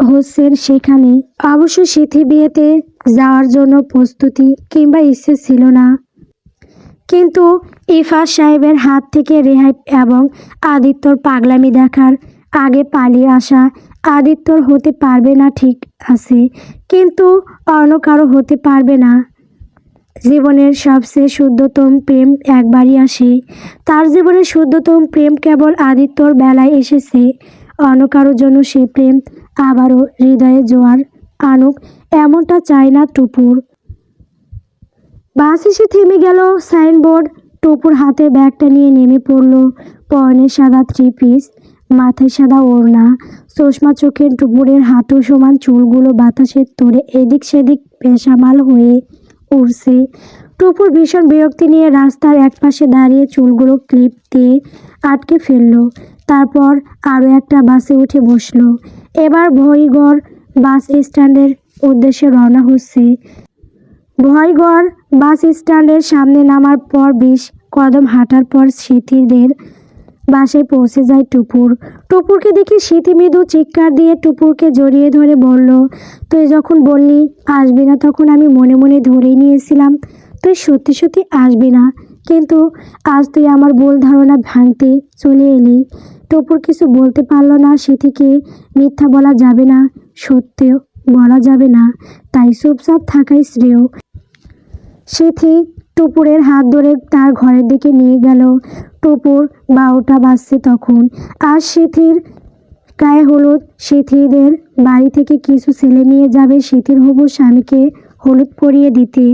A: হচ্ছেন সেখানে। অবশ্য সিথি বিয়েতে যাওয়ার জন্য প্রস্তুতি কিংবা ইচ্ছে ছিল না, কিন্তু ইফাজ সাহেবের হাত থেকে রেহাই এবং আদিত্যর পাগলামি দেখার আগে পালিয়ে আসা আদিত্যর হতে পারবে না ঠিক আছে, কিন্তু অন্য কারো হতে পারবে না। জীবনের সবচেয়ে শুদ্ধতম প্রেম একবারই আসে। তার জীবনের শুদ্ধতম প্রেম কেবল আদিত্যর বেলায় এসেছে। অন্য কারোর জন্য সেই প্রেম আবারও হৃদয়ে জোয়ার আনুক এমনটা চায় না টুপুর। বাস এসে থেমে গেল সাইনবোর্ড টুপুর হাতে ব্যাগটা নিয়ে নেমে পড়ল। পরনে সাদা থ্রি পিস, মাথায় সাদা ওড়না, চশমা চোখে, টুপুরের হাঁটু সমান চুলগুলো বাতাসের তোড়ে এদিক সেদিক বেসামাল হয়ে উড়ছে। টুপুর ভীষণ বিরক্তি নিয়ে রাস্তার একপাশে দাঁড়িয়ে চুলগুলো ক্লিপ দিয়ে আটকে ফেলল। তারপর আরও একটা বাসে উঠে বসলো। এবার ভয়গড় বাস স্ট্যান্ডের উদ্দেশ্যে রওনা হচ্ছে। ভয়গড় বাস স্ট্যান্ডের সামনে নামার পর 20 কদম হাঁটার পর সিথিদের বাসায় পৌঁছে যায় টুপুর। টুপুরকে দেখে সিথি মৃদু চিৎকার দিয়ে টুপুরকে জড়িয়ে ধরে বলল, তুই যখন বললি আসবি না তখন আমি মনে মনে ধরেই নিয়েছিলাম তুই সত্যি সত্যি আসবি না, কিন্তু আজ তুই আমার ভুল ধারণা ভাঙতে চলে এলি। টুপুর কিছু বলতে পারল না। সিথিকে মিথ্যা বলা যাবে না, সত্যিও বলা যাবে না, তাই চুপচাপ থাকাই শ্রেয়। সিথি টুপুরের হাত ধরে তার ঘরের দিকে নিয়ে গেল। টুপুর 12টা বাজছে তখন। আজ সিথির গায়ে হলুদ। সিথিদের বাড়ি থেকে কিছু ছেলে মেয়ে যাবে সিথির হবু স্বামীকে হলুদ পরিয়ে দিতে।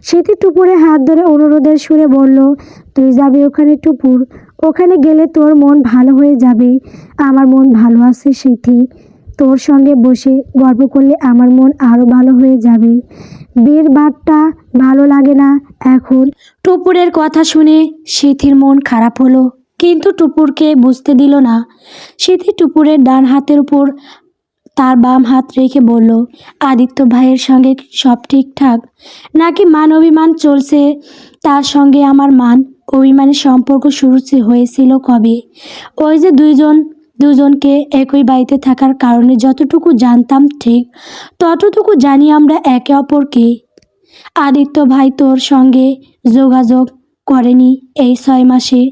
A: সিথি টুপুরের হাত ধরে অনুরোধের সুরে বলল, তুই যাবি ওখানে টুপুর? ওখানে গেলে তোর মন ভালো হয়ে যাবে। আমার মন ভালো আছে সিথি, তোর সঙ্গে বসে গল্প করলে আমার মন আরও ভালো হয়ে যাবে। বীর বারটা ভালো লাগে না এখন। টুপুরের কথা শুনে সিথির মন খারাপ হলো, কিন্তু টুপুরকে বুঝতে দিল না। সিথি টুপুরের ডান হাতের উপর তার বাম হাত রেখে বলল, আদিত্য ভাইয়ের সঙ্গে সব ঠিকঠাক নাকি মান অভিমান চলছে? তার সঙ্গে আমার মান অভিমানের সম্পর্ক শুরু হয়েছিল কবে? ওই যে দুজনকে একই বাড়িতে থাকার কারণে যতটুকু জানতাম ঠিক ততটুকু জানি আমরা একে অপরকে। আদিত্য ভাই তোর সঙ্গে যোগাযোগ করেনি এই 6 মাসে,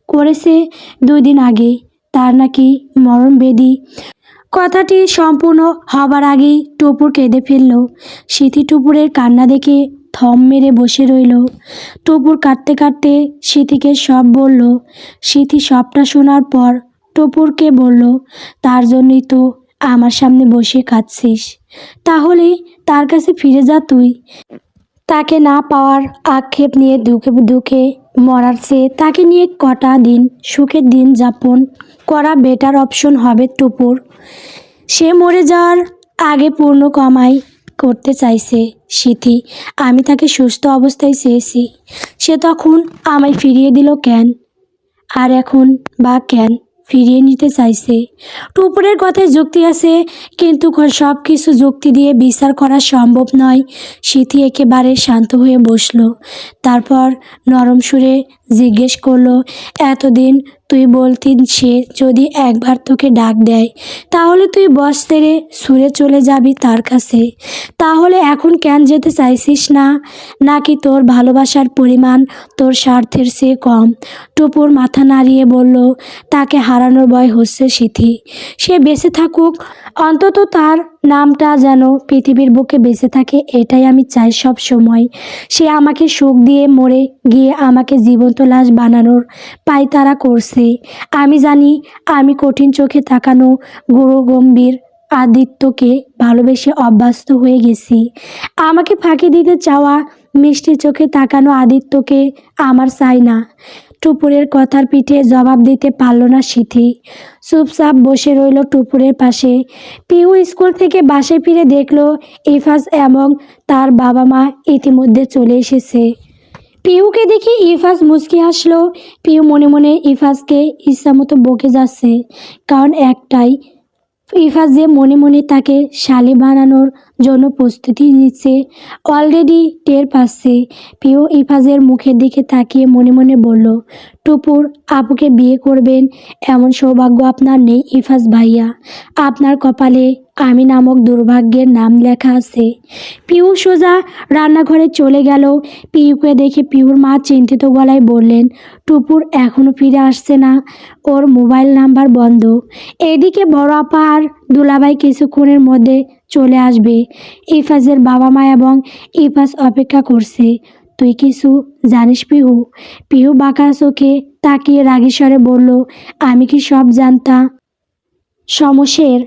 A: করেছে 2 দিন আগে। তার নাকি মরণবেদী। কথাটি সম্পূর্ণ হবার আগেই টুপুর কেঁদে ফেলল। সিথি টুপুরের কান্না দেখে থম মেরে বসে রইল। টুপুর কাঁদতে কাঁদতে সিথিকে সব বলল। সিথি সবটা শোনার পর টুপুরকে বলল, তার জন্যই তো আমার সামনে বসে কাঁদছিস, তাহলে তার কাছে ফিরে যা তুই। তাকে না পাওয়ার আক্ষেপ নিয়ে দুঃখে দুঃখে মরার চেয়ে তাকে নিয়ে কটা দিন সুখের দিন যাপন করা বেটার অপশন হবে টুপুর। সে মরে যাওয়ার আগে পূর্ণ কামাই করতে চাইছে সিথি। আমি তাকে সুস্থ অবস্থায় চেয়েছি, সে তখন আমায় ফিরিয়ে দিল কেন? আর এখন বা কেন ফিরিয়ে নিতে চাইছে? টুপুরের কথায় যুক্তি আছে, কিন্তু সব কিছু যুক্তি দিয়ে বিচার করা সম্ভব নয়। সিথি একেবারে শান্ত হয়ে বসলো। তারপর নরম সুরে জিজ্ঞেস করলো, এতদিন তুই বলতি সে যদি একবার তোকে ডাক দেয় তাহলে তুই বস ছেড়ে ছুঁড়ে চলে যাবি তার কাছে, তাহলে এখন কেন যেতে চাইছিস না? নাকি তোর ভালোবাসার পরিমাণ তোর স্বার্থের চেয়ে কম? টুপুর মাথা নাড়িয়ে বলল, তাকে হারানোর ভয় হচ্ছে সিথি। সে বেঁচে থাকুক, অন্তত তার নামটা যেন পৃথিবীর বুকে বেঁচে থাকে, এটাই আমি চাই সব সময়। সে আমাকে সুখ দিয়ে মরে গিয়ে আমাকে জীবন্ত লাশ বানানোর পায়তারা করছে। আমি জানি আমি কঠিন চোখে তাকানো গুরু গম্ভীর আদিত্যকে ভালোবেসে অভ্যস্ত হয়ে গেছি। আমাকে ফাঁকি দিতে চাওয়া মিষ্টি চোখে তাকানো আদিত্যকে আমার চাই না। টুপুরের কথার পিঠে জবাব দিতে পারল না সিথি। চুপচাপ বসে রইল টুপুরের পাশে। পিউ স্কুল থেকে বাসায় ফিরে দেখলো ইফাজ এবং তার বাবা মা ইতিমধ্যে চলে এসেছে। পিউকে দেখে ইফাজ মুচকি হাসলো। পিউ মনে মনে ইফাজকে ইচ্ছামতো বকে যাচ্ছে, কারণ একটাই, ইফাজ যে মনে মনে তাকে শালি বানানোর জন্য প্রস্তুতি নিচ্ছে অলরেডি টের পাচ্ছে। পিউ ইফাজের মুখের দিকে তাকিয়ে মনে মনে বলল, টুপুর আপুকে বিয়ে করবেন এমন সৌভাগ্য আপনার নেই ইফাজ ভাইয়া। আপনার কপালে আমি নামক দুর্ভাগ্যের নাম লেখা আছে। পিউ সোজা রান্নাঘরে চলে গেল। পিউকে দেখে পিউর মা চিন্তিত গলায় বললেন, টুপুর এখনও ফিরে আসছে না, ওর মোবাইল নাম্বার বন্ধ। এদিকে বড় আপা আর দুলাভাই কিছুক্ষণের মধ্যে চলে আসবে। ইফাজের বাবা মা এবং ইফাজ অপেক্ষা করছে। তুই কিছু জানিস পিহু? পিহু বাঁকা চোখে তাকিয়ে রাগী স্বরে বলল, আমি কি সব জানতাম? সমশের,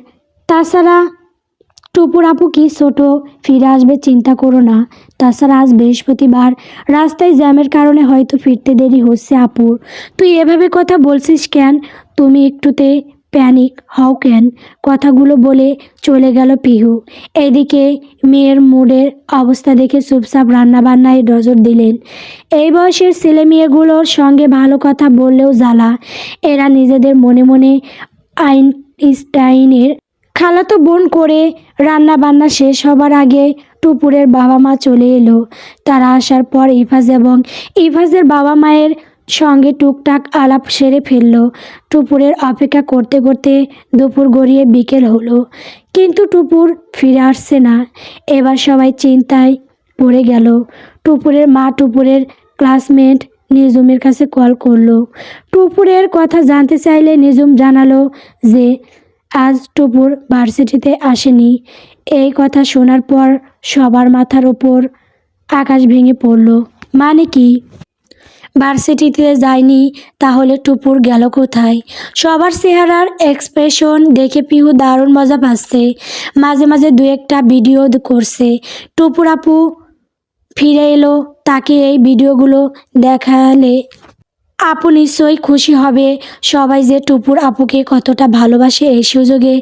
A: তাছাড়া টুপুর আপু কি ছোট, ফিরে আসবে, চিন্তা করো না। তাছাড়া আজ বৃহস্পতিবার, রাস্তায় জ্যামের কারণে হয়তো ফিরতে দেরি হচ্ছে আপুর। তুই এভাবে কথা বলছিস কেন? তুমি একটুতে প্যানিক হও কেন? কথাগুলো বলে চলে গেল পিহু। এদিকে মেয়ের মুডের অবস্থা দেখে চুপচাপ রান্নাবান্নায় নজর দিলেন। এই বয়সের ছেলে মেয়েগুলোর সঙ্গে ভালো কথা বললেও জ্বালা। এরা নিজেদের মনে মনে আইনস্টাইনের খালাতো বোন করে। রান্না বান্না শেষ হবার আগে টুপুরের বাবা মা চলে এলো। তারা আসার পর ইফাজের বাবা মায়ের সঙ্গে টুকটাক আলাপ সেরে ফেললো। টুপুরের অপেক্ষা করতে করতে দুপুর গড়িয়ে বিকেল হলো, কিন্তু টুপুর ফিরে আসছে না। এবার সবাই চিন্তায় পড়ে গেল। টুপুরের মা টুপুরের ক্লাসমেট নিজুমের কাছে কল করলো। টুপুরের কথা জানতে চাইলে নিজুম জানালো যে আজ টুপুর ভার্সিটিতে আসেনি। এই কথা শোনার পর সবার মাথার ওপর আকাশ ভেঙে পড়ল। মানে কি? ভার্সিটিতে যায়নি? তাহলে টুপুর গেল কোথায়? সবার চেহারার এক্সপ্রেশন দেখে পিহু দারুণ মজা পাচ্ছে। মাঝে মাঝে দু একটা ভিডিও করছে। টুপুর আপু ফিরে এলো, তাকে এই ভিডিওগুলো দেখালে আপু নিশ্চয়ই খুশি হবে। সবাই যে টুপুর আপুকে কতটা ভালোবাসে এই সুযোগে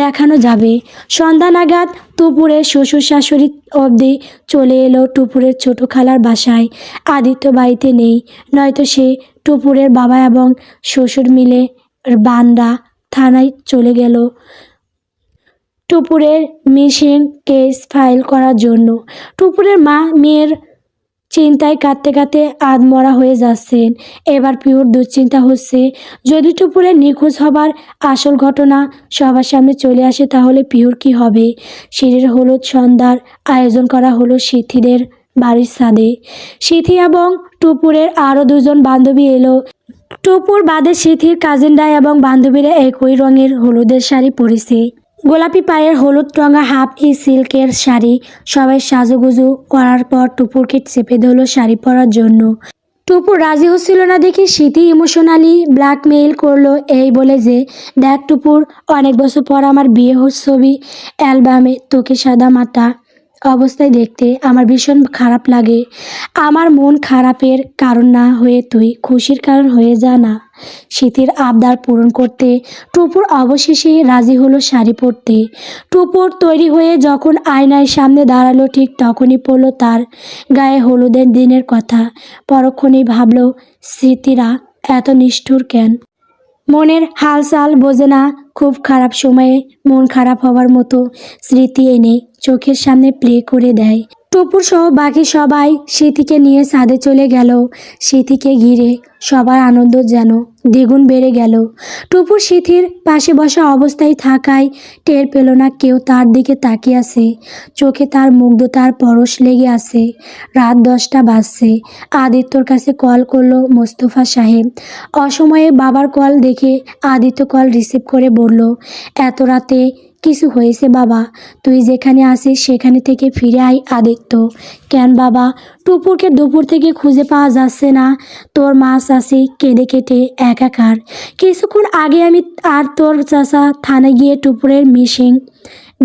A: দেখানো যাবে। সন্ধ্যা নাগাদ টুপুরের শ্বশুর শাশুড়ি অবধি চলে এলো টুপুরের ছোট খালার বাসায়। আদিত্য বাড়িতে নেই, নয়তো সে টুপুরের বাবা এবং শ্বশুর মিলে বান্দা থানায় চলে গেল টুপুরের মিসিং কেস ফাইল করার জন্য। টুপুরের মা মেয়ের চিন্তায় কাঁদতে কাঁদতে আধমরা হয়ে যাচ্ছেন। এবার পিওর দুশ্চিন্তা হচ্ছে, যদি টুপুরের নিখোঁজ হবার আসল ঘটনা সবার সামনে চলে আসে তাহলে পিওর কি হবে? সিঁড়ির হলুদ সন্ধ্যার আয়োজন করা হলো সিথিদের বাড়ির ছাদে। সিথি এবং টুপুরের আরও দুজন বান্ধবী এলো। টুপুর বাদে সিথির কাজিনরা এবং বান্ধবীরা একই রঙের হলুদের শাড়ি পরেছে, গোলাপি পায়ের হলুদ রঙা হাফ সিল্কের শাড়ি। সবাই সাজুগুজু করার পর টুপুরকে চেপে ধরল শাড়ি পরার জন্য। টুপুর রাজি হচ্ছিল না দেখে সিথি ইমোশনালি ব্ল্যাকমেইল করলো, এই বলে যে, দেখ টুপুর, অনেক বছর পর আমার বিয়ে ছবি অ্যালবামে তোকে সাদা মাটা অবস্থায় দেখতে আমার ভীষণ খারাপ লাগে। আমার মন খারাপের কারণ না হয়ে তুই খুশির কারণ হয়ে যা না। শীতের আবদার পূরণ করতে টুপুর অবশেষে রাজি হলো শাড়ি পরতে। টুপুর তৈরি হয়ে যখন আয়নার সামনে দাঁড়ালো ঠিক তখনই পড়লো তার গায়ে হলুদের দিনের কথা। পরক্ষণেই ভাবলো, স্মৃতিরা এত নিষ্ঠুর কেন? মনের হালচাল বোঝে না, খুব খারাপ সময়ে মন খারাপ হওয়ার মতো স্মৃতি এনে চোখের সামনে প্লে করে দেয়। টুপুর সহ বাকি সবাই স্মৃতিকে নিয়ে ছাদে চলে গেল। স্মৃতিকে ঘিরে সবার আনন্দ যেন দ্বিগুণ বেড়ে গেল। টুপুর স্মৃতির পাশে বসা অবস্থায় থাকায় টের পেল না কেউ তার দিকে তাকিয়ে আছে। চোখে তার মুগ্ধতার পরশ লেগে আছে। রাত 10টা বাজছে। আদিত্যর কাছে কল করলো মোস্তফা সাহেব। অসময়ে বাবার কল দেখে আদিত্য কল রিসিভ করে বলল, এত রাতে কিছু হয়েছে বাবা? তুই যেখানে আছিস সেখানে থেকে ফিরে আয় আদিত্য। কেন বাবা? টুপুরকে দুপুর থেকে খুঁজে পাওয়া যাচ্ছে না। তোর মা চাষি কেঁদে কেটে একাকার। কিছুক্ষণ আগে আমি আর তোর চাচা থানায় গিয়ে টুপুরের মিসিং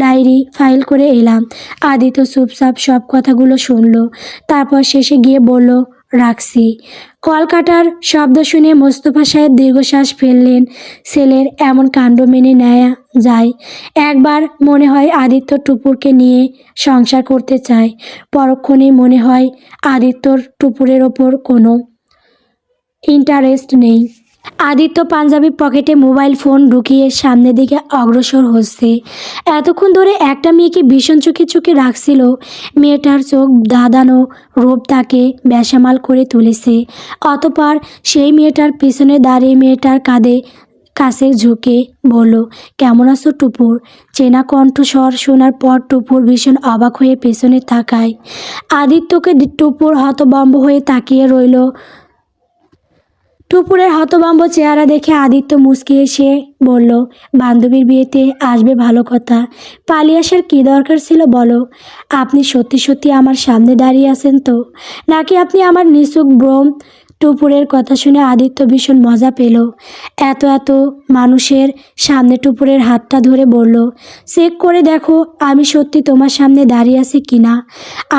A: ডায়েরি ফাইল করে এলাম। আদিত্য চুপচাপ সব কথাগুলো শুনল, তারপর শেষে গিয়ে বলল, রাখছি। কল কাটার শব্দ শুনে মোস্তফা সাহেব দীর্ঘশ্বাস ফেললেন। ছেলের এমন কাণ্ড মেনে নেওয়া যায়? একবার মনে হয় আদিত্য টুপুরকে নিয়ে সংসার করতে চায়, পরক্ষণেই মনে হয় আদিত্যর টুপুরের ওপর কোনো ইন্টারেস্ট নেই। আদিত্য পাঞ্জাবি পকেটে মোবাইল ফোন ঢুকিয়ে সামনের দিকে অগ্রসর হচ্ছে। এতক্ষণ ধরে একটা মেয়েকে ভীষণ চোখে চোখে রাখছিল। মেয়েটার চোখ ধাঁধানো রূপ তাকে বেসামাল করে তুলেছে। অতঃপর সেই মেয়েটার পিছনে দাঁড়িয়ে মেয়েটার কাছে ঝুঁকে বলল, কেমন আছো টুপুর? চেনা কণ্ঠস্বর শোনার পর টুপুর ভীষণ অবাক হয়ে পেছনে তাকায়। আদিত্যকে টুপুর হতভম্ব হয়ে তাকিয়ে রইল। টুপুরের হতভম্ব চেহারা দেখে আদিত্য মুচকি এসে বলল, বান্ধবীর বিয়েতে আসবে ভালো কথা, পালিয়ে আসার কী দরকার ছিল বলো? আপনি সত্যি সত্যি আমার সামনে দাঁড়িয়ে আছেন তো, নাকি আপনি আমার নিছক ভ্রম? টুপুরের কথা শুনে আদিত্য ভীষণ মজা পেল। এত মানুষের সামনে টুপুরের হাতটা ধরে বলল, চেক করে দেখো আমি সত্যি তোমার সামনে দাঁড়িয়ে আছি কিনা।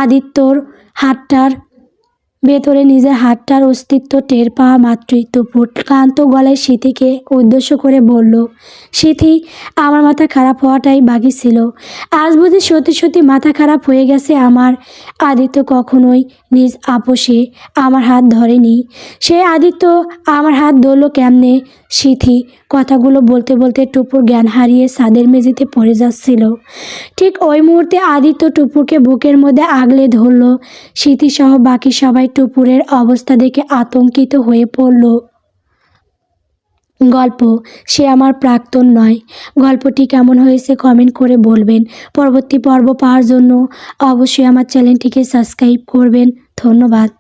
A: আদিত্যর হাতটার ভেতরে নিজের হাতটার অস্তিত্ব টের পাওয়া মাত্রই টুপুর ক্লান্ত গলায় সিথিকে উদ্দেশ্য করে বলল, সিথি, আমার মাথা খারাপ হওয়াটাই বাকি ছিল। আজ বুঝি সত্যি সত্যি মাথা খারাপ হয়ে গেছে আমার। আদিত্য কখনোই নিজ আপোষে আমার হাত ধরেনি। সে আদিত্য আমার হাত ধরল কেমনে? সিথি কথাগুলো বলতে বলতে টুপুর জ্ঞান হারিয়ে ছাদের মেঝেতে পড়ে যাচ্ছিল। ঠিক ওই মুহূর্তে আদিত্য টুপুরকে বুকের মধ্যে আগলে ধরল। সিথিসহ বাকি সবাই টুপুরের অবস্থা দেখে আতঙ্কিত হয়ে পড়ল। গল্প সে আমার প্রাক্তন নয়। গল্পটি কেমন হয়েছে কমেন্ট করে বলবেন। পরবর্তী পর্ব পাওয়ার জন্য অবশ্যই আমার চ্যানেলটিকে সাবস্ক্রাইব করবেন। ধন্যবাদ।